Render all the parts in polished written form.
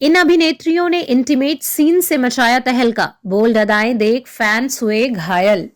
इन अभिनेत्रियों ने intimate scene से मचाया तहलका, बोल्ड अदाएं देख फैंस हुए घायल।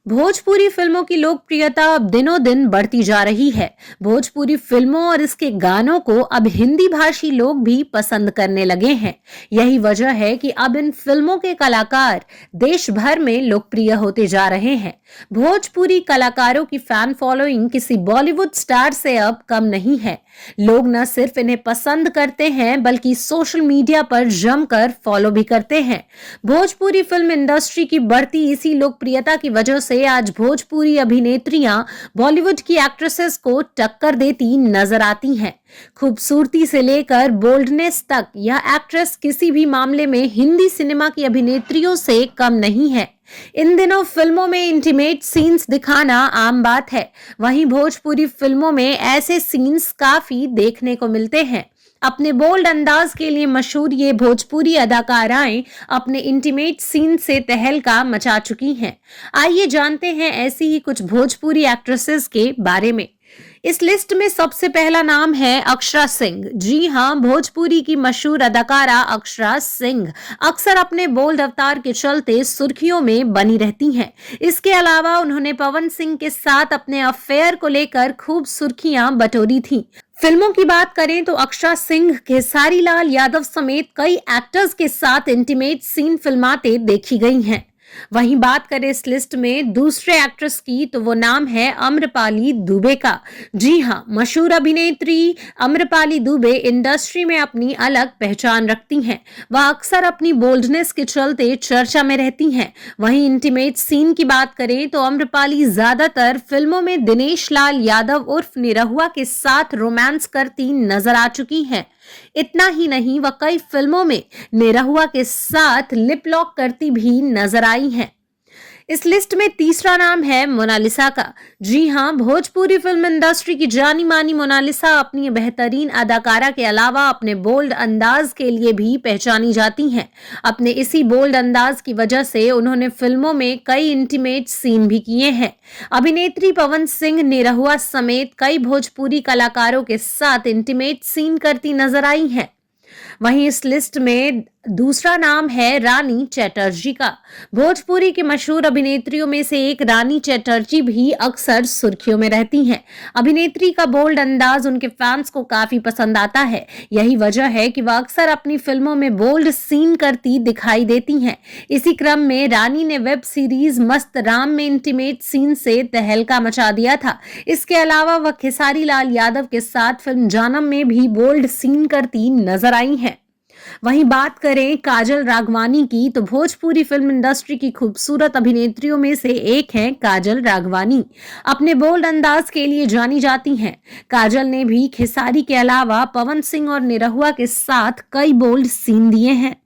भोजपुरी फिल्मों की लोकप्रियता अब दिनों दिन बढ़ती जा रही है। भोजपुरी फिल्मों और इसके गानों को अब हिंदी भाषी लोग भी पसंद करने लगे हैं। यही वजह है कि अब इन फिल्मों के कलाकार देश भर में लोकप्रिय होते जा रहे हैं। भोजपुरी कलाकारों की फैन फॉलोइंग किसी बॉलीवुड स्टार से अब कम नहीं है। लोग न सिर्फ इन्हें पसंद करते हैं बल्कि सोशल मीडिया पर जमकर फॉलो भी करते हैं। भोजपुरी फिल्म इंडस्ट्री की बढ़ती इसी लोकप्रियता की वजह से आज भोजपुरी अभिनेत्रियां बॉलीवुड की एक्ट्रेसेस को टक्कर देती नजर आती हैं। खूबसूरती से लेकर बोल्डनेस तक यह एक्ट्रेस किसी भी मामले में हिंदी सिनेमा की अभिनेत्रियों से कम नहीं है। इन दिनों फिल्मों में इंटीमेट सीन्स दिखाना आम बात है। वहीं भोजपुरी फिल्मों में ऐसे सीन्स काफी देखने को मिलते हैं। अपने बोल्ड अंदाज के लिए मशहूर ये भोजपुरी अदाकाराएं अपने इंटीमेट सीन से तहलका मचा चुकी हैं। आइए जानते हैं ऐसी ही कुछ भोजपुरी एक्ट्रेसेस के बारे में। इस लिस्ट में सबसे पहला नाम है अक्षरा सिंह। जी हां, भोजपुरी की मशहूर अदाकारा अक्षरा सिंह अक्सर अपने बोल्ड अवतार के चलते सुर्खियों में बनी रहती हैं। इसके अलावा उन्होंने पवन सिंह के साथ अपने अफेयर को लेकर खूब सुर्खियां बटोरी थीं। फिल्मों की बात करें तो अक्षरा सिंह खेसारी लाल यादव समेत कई एक्टर्स के साथ इंटीमेट सीन फिल्माते देखी गई हैं। वहीं बात करें इस लिस्ट में दूसरे एक्ट्रेस की तो वो नाम है अम्रपाली दुबे का। जी हां, मशहूर अभिनेत्री अम्रपाली दुबे इंडस्ट्री में अपनी अलग पहचान रखती हैं। वह अक्सर अपनी बोल्डनेस के चलते चर्चा में रहती हैं। वहीं इंटीमेट सीन की बात करें तो अम्रपाली ज्यादातर फिल्मों में दिनेश लाल यादव उर्फ निरहुआ के साथ रोमांस करती नजर आ चुकी हैं। इतना ही नहीं, वह कई फिल्मों में निरहुआ के साथ लिप लॉक करती भी नजर आई हैं। इस लिस्ट में तीसरा नाम है मोनालिसा का। जी हां, भोजपुरी फिल्म इंडस्ट्री की जानी मानी मोनालिसा अपनी बेहतरीन अदाकारा के अलावा अपने बोल्ड अंदाज के लिए भी पहचानी जाती हैं। अपने इसी बोल्ड अंदाज की वजह से उन्होंने फिल्मों में कई इंटीमेट सीन भी किए हैं। अभिनेत्री पवन सिंह, निरहुआ समेत कई भोजपुरी कलाकारों के साथ इंटीमेट सीन करती नजर आई हैं। वहीं इस लिस्ट में दूसरा नाम है रानी चटर्जी का। भोजपुरी की मशहूर अभिनेत्रियों में से एक रानी चटर्जी भी अक्सर सुर्खियों में रहती हैं। अभिनेत्री का बोल्ड अंदाज उनके फैंस को काफी पसंद आता है। यही वजह है कि वह अक्सर अपनी फिल्मों में बोल्ड सीन करती दिखाई देती हैं। इसी क्रम में रानी ने वेब सीरीज मस्त राम में इंटीमेट सीन से तहलका मचा दिया था। इसके अलावा वह खेसारी लाल यादव के साथ फिल्म जानम में भी बोल्ड सीन करती नजर आई हैं। वहीं बात करें काजल राघवानी की तो भोजपुरी फिल्म इंडस्ट्री की खूबसूरत अभिनेत्रियों में से एक हैं काजल राघवानी। अपने बोल्ड अंदाज के लिए जानी जाती हैं। काजल ने भी खेसारी के अलावा पवन सिंह और निरहुआ के साथ कई बोल्ड सीन दिए हैं।